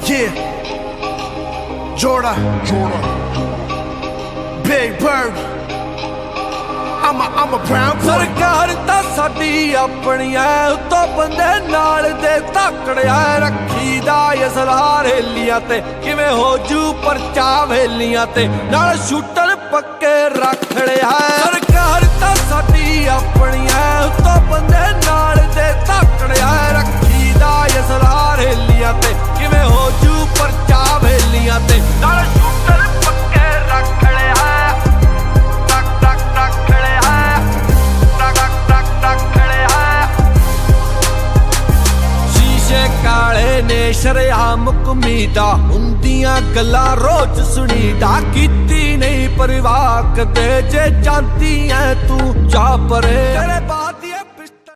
Yeah, Jordan, Big Bird. I'm a brown boy. सरकार ਤਾਂ ਸਾਡੀ ਆਪਣੀ ਐ ਉੱਤੋਂ ਬੰਦੇ ਨਾਲ ਦੇ ਧਾਕੜਿਆ ਰੱਖੀ ਦਾ ਅਸਲਾ ਰੇਲੀਆਂ ਤੇ ਕਿਵੇਂ ਹੋ ਜੂ ਪਰਚਾ ਵੇਲੀਆਂ ਤੇ ਨਾਲ ਸ਼ੂਟਰ ਪੱਕੇ ਰੱਖ ਲਿਆ ਸਰਕਾਰ ਤਾਂ ਸਾਡੀ ਆਪਣੀ ਐ ਉੱਤੋਂ ਬੰਦੇ ਨਾਲ ਦੇ ਧਾਕੜਿਆ ਰੱਖੀ ਦਾ ਅਸਲਾ ਰੇਲੀਆਂ ਤੇ ਕਿਵੇਂ ਹੋ ਜੂ ਪਰਚਾ ਵੇਲੀਆਂ ਤੇ ਨਾਲ ਸ਼ੂਟਰ ਪੱਕੇ ਰੱਖ ਲਿਆ ਕਾਲੇ ਨੇ ਸ਼ਰਿਆਮ ਕਮੀਦਾ ਹੁੰਦੀਆਂ ਗੱਲਾਂ ਰੋਜ਼ ਸੁਣੀਦਾ ਕੀਤੀ ਨਹੀਂ ਪਰਵਾਹ ਕਦੇ ਜੇ ਜਾਂਦੀ ਐ ਤੂੰ ਜਾ ਪਰੇ